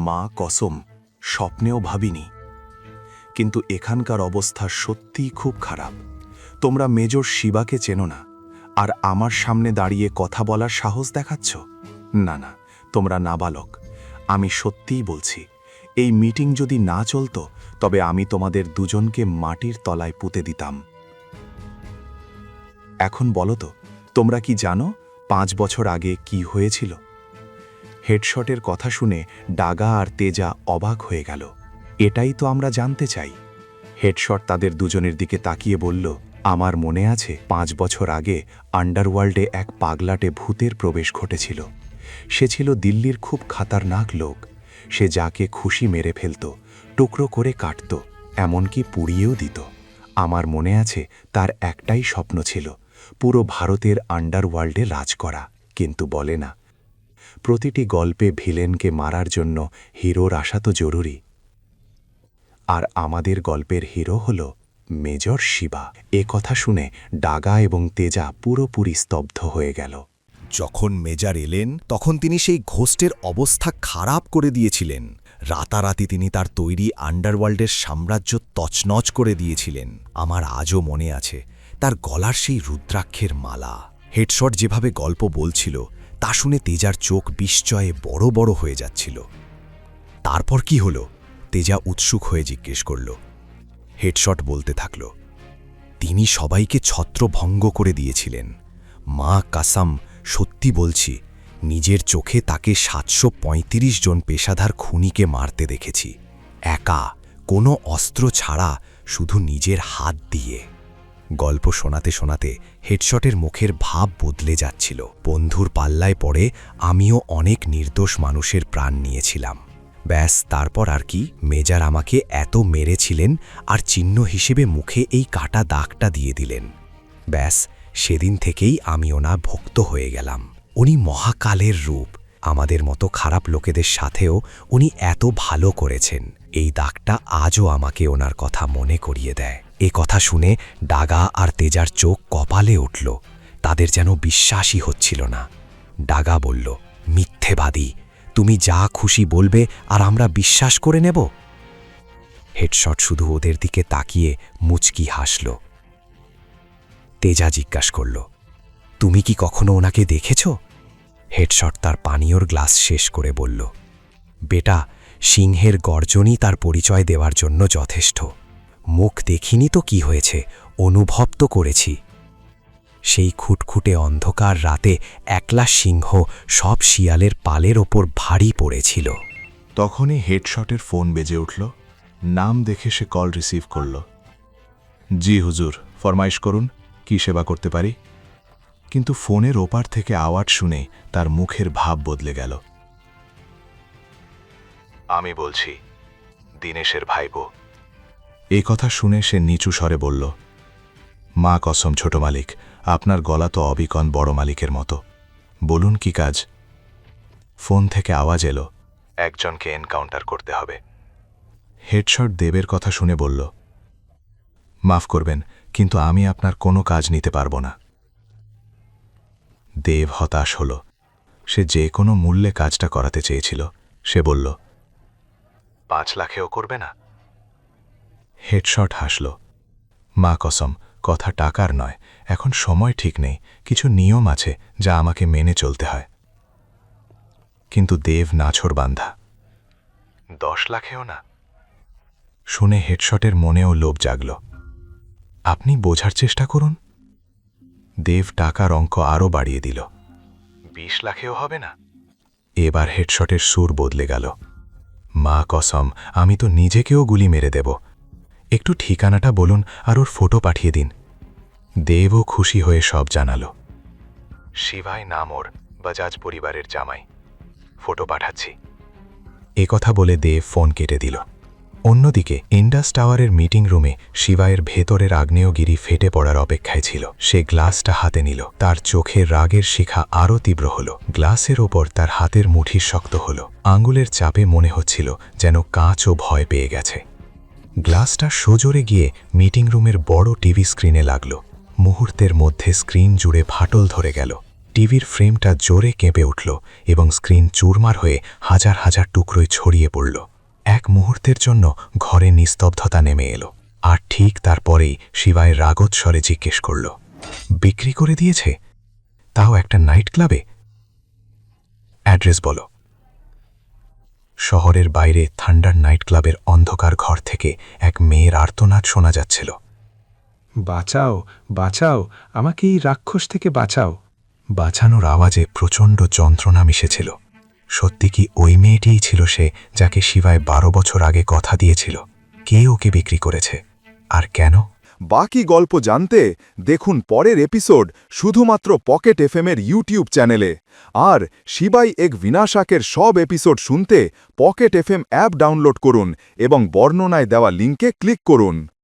মা কসম স্বপ্নেও ভাবিনি। কিন্তু এখানকার অবস্থা সত্যিই খুব খারাপ। তোমরা মেজর শিবাকে চেনো না, আর আমার সামনে দাঁড়িয়ে কথা বলার সাহস দেখাচ্ছ? না না, তোমরা নাবালক। আমি সত্যিই বলছি, এই মিটিং যদি না চলতো তবে আমি তোমাদের দুজনকে মাটির তলায় পুঁতে দিতাম। এখন বলো তো, তোমরা কি জানো 5 বছর আগে কি হয়েছিল? হেডশটের কথা শুনে ডাগা আর তেজা অবাক হয়ে গেল। এটাই তো আমরা জানতে চাই। হেডশট তাদের দুজনের দিকে তাকিয়ে বলল, আমার মনে আছে 5 বছর আগে আন্ডারওয়ার্ল্ডে এক পাগলাটে ভূতের প্রবেশ ঘটেছিল। সে ছিল দিল্লির খুব খাতারনাক লোক। সে যাকে খুশি মেরে ফেলত, টুকরো করে কাটত, এমনকি পুড়িয়েও দিত। আমার মনে আছে তার একটাই স্বপ্ন ছিল, পুরো ভারতের আন্ডারওয়ার্ল্ডে রাজ করা। কিন্তু বলে না, প্রতিটি গল্পে ভিলেনকে মারার জন্য হিরোর আসা তো জরুরি। আর আমাদের গল্পের হিরো হল মেজর শিবা। এ কথা শুনে ডাগা এবং তেজা পুরোপুরি স্তব্ধ হয়ে গেল। যখন মেজর এলেন তখন তিনি সেই ঘোস্টের অবস্থা খারাপ করে দিয়েছিলেন। রাতারাতি তিনি তার তৈরি আন্ডারওয়ার্ল্ডের সাম্রাজ্য তছনছ করে দিয়েছিলেন। আমার আজও মনে আছে তার গলার সেই রুদ্রাক্ষের মালা। হেডশট যেভাবে গল্প বলছিল তা শুনে তেজার চোখ বিস্ময়ে বড় বড় হয়ে যাচ্ছিল। তারপর কি হলো? তেজা উৎসুক হয়ে জিজ্ঞেস করল। হেডশট বলতে থাকল, তিনি সবাইকে ছত্রভঙ্গ করে দিয়েছিলেন। মা কাসাম, সত্যি বলছি, নিজের চোখে তাকে 735 জন পেশাদার খুনিকে মারতে দেখেছি, একা, কোনো অস্ত্র ছাড়া, শুধু নিজের হাত দিয়ে। গল্প শোনাতে শোনাতে হেডশটের মুখের ভাব বদলে যাচ্ছিল। বন্ধুর পাল্লায় পড়ে আমিও অনেক নির্দোষ মানুষের প্রাণ নিয়েছিলাম। ব্যাস, তারপর আর কি, মেজর আমাকে এত মেরেছিলেন আর চিহ্ন হিসেবে মুখে এই কাটা দাগটা দিয়ে দিলেন। ব্যাস, সেদিন থেকেই আমি ওনার ভক্ত হয়ে গেলাম। উনি মহাকালের রূপ। আমাদের মতো খারাপ লোকেদের সাথেও উনি এত ভালো করেছেন। এই দাগটা আজও আমাকে ওনার কথা মনে করিয়ে দেয়। এ কথা শুনে ডাগা আর তেজার চোখ কপালে উঠল। তাদের যেন বিশ্বাসই হচ্ছিল না। ডাগা বলল, মিথ্যেবাদী, তুমি যা খুশি বলবে আর আমরা বিশ্বাস করে নেব? হেডশট শুধু ওদের দিকে তাকিয়ে মুচকি হাসল। তেজা জিজ্ঞাসা করল, তুমি কি কখনো ওনাকে দেখেছ? হেডশট তার পানীয়র গ্লাস শেষ করে বলল, বেটা, সিংহের গর্জনই তার পরিচয় দেওয়ার জন্য যথেষ্ট। মুখ দেখিনি তো কি হয়েছে, অনুভব তো করেছি। সেই খুটখুটে অন্ধকার রাতে একলা সিংহ সব শিয়ালের পালের ওপর ভারী পড়েছিল। তখনই হেডশটের ফোন বেজে উঠল। নাম দেখে সে কল রিসিভ করল। জি হুজুর, ফরমাইশ করুন, কি সেবা করতে পারি? কিন্তু ফোনের ওপার থেকে আওয়াজ শুনে তার মুখের ভাব বদলে গেল। আমি বলছি, দীনেশের ভাইপো। এই কথা শুনে সে নিচু স্বরে বলল, মা কসম ছোট মালিক, আপনার গলা তো অবিকন বড় মালিকের মতো। বলুন কি কাজ? ফোন থেকে আওয়াজ এলো, একজনকে এনকাউন্টার করতে হবে। হেডশট দেবের কথা শুনে বলল, মাফ করবেন, কিন্তু আমি আপনার কোনো কাজ নিতে পারবো না। দেব হতাশ হল। সে যে কোনো মূল্যে কাজটা করাতে চেয়েছিল। সে বলল, 5 লাখেও করবে না? হেডশট হাসল, মা কসম, কথা টাকার নয়, এখন সময় ঠিক নেই, কিছু নিয়ম আছে যা আমাকে মেনে চলতে হয়। কিন্তু দেব নাছোড়বান্ধা। 10 লাখেও না? শুনে হেডশটের মনেও লোভ জাগল। আপনি বোঝার চেষ্টা করুন। দেব টাকার অঙ্ক আরও বাড়িয়ে দিল। 20 লাখেও হবে না? এবার হেডশটের সুর বদলে গেল। মা কসম, আমি তো নিজেকেও গুলি মেরে দেব। একটু ঠিকানাটা বলুন আর ওর ফটো পাঠিয়ে দিন। দেবও খুশি হয়ে সব জানালো। শিবাই নাম ওর, বাজাজ পরিবারের জামাই। ফটো পাঠাচ্ছি। এ কথা বলে দেব ফোন কেটে দিল। অন্যদিকে ইন্ডাস টাওয়ারের মিটিং রুমে শিবায়ের ভেতরের আগ্নেয়গিরি ফেটে পড়ার অপেক্ষায় ছিল। সে গ্লাসটা হাতে নিল। তার চোখে রাগের শিখা আরও তীব্র হল। গ্লাসের ওপর তার হাতের মুঠি শক্ত হল। আঙ্গুলের চাপে মনে হচ্ছিল যেন কাঁচও ভয় পেয়ে গেছে। গ্লাসটা সজোরে গিয়ে মিটিং রুমের বড় টিভি স্ক্রিনে লাগল। মুহূর্তের মধ্যে স্ক্রিন জুড়ে ফাটল ধরে গেল। টিভির ফ্রেমটা জোরে কেঁপে উঠল এবং স্ক্রিন চুরমার হয়ে হাজার হাজার টুকরোয় ছড়িয়ে পড়ল। এক মুহূর্তের জন্য ঘরে নিস্তব্ধতা নেমে এলো। আর ঠিক তারপরেই শিবায় রাগত স্বরে জিজ্ঞেস করল, বিক্রি করে দিয়েছে? তাও একটা নাইট ক্লাবে? অ্যাড্রেস বলো। শহরের বাইরে থান্ডার নাইট ক্লাবের অন্ধকার ঘর থেকে এক মেয়ের আর্তনাদ শোনা যাচ্ছিল। বাঁচাও, বাঁচাও, আমাকে এই রাক্ষস থেকে বাঁচাও। বাঁচানোর আওয়াজে প্রচণ্ড যন্ত্রণা মিশেছিল। সত্যি কি ওই মেয়েটিই ছিল সে, যাকে শিবায় 12 বছর আগে কথা দিয়েছিল? কে ওকে বিক্রি করেছে, আর কেন? বাকি গল্প জানতে দেখুন পরের এপিসোড শুধুমাত্র পকেট এফএমের ইউটিউব চ্যানেলে। আর শিবাই এক বিনাশাকের সব এপিসোড শুনতে পকেট এফএম অ্যাপ ডাউনলোড করুন এবং বর্ণনায় দেওয়া লিঙ্কে ক্লিক করুন।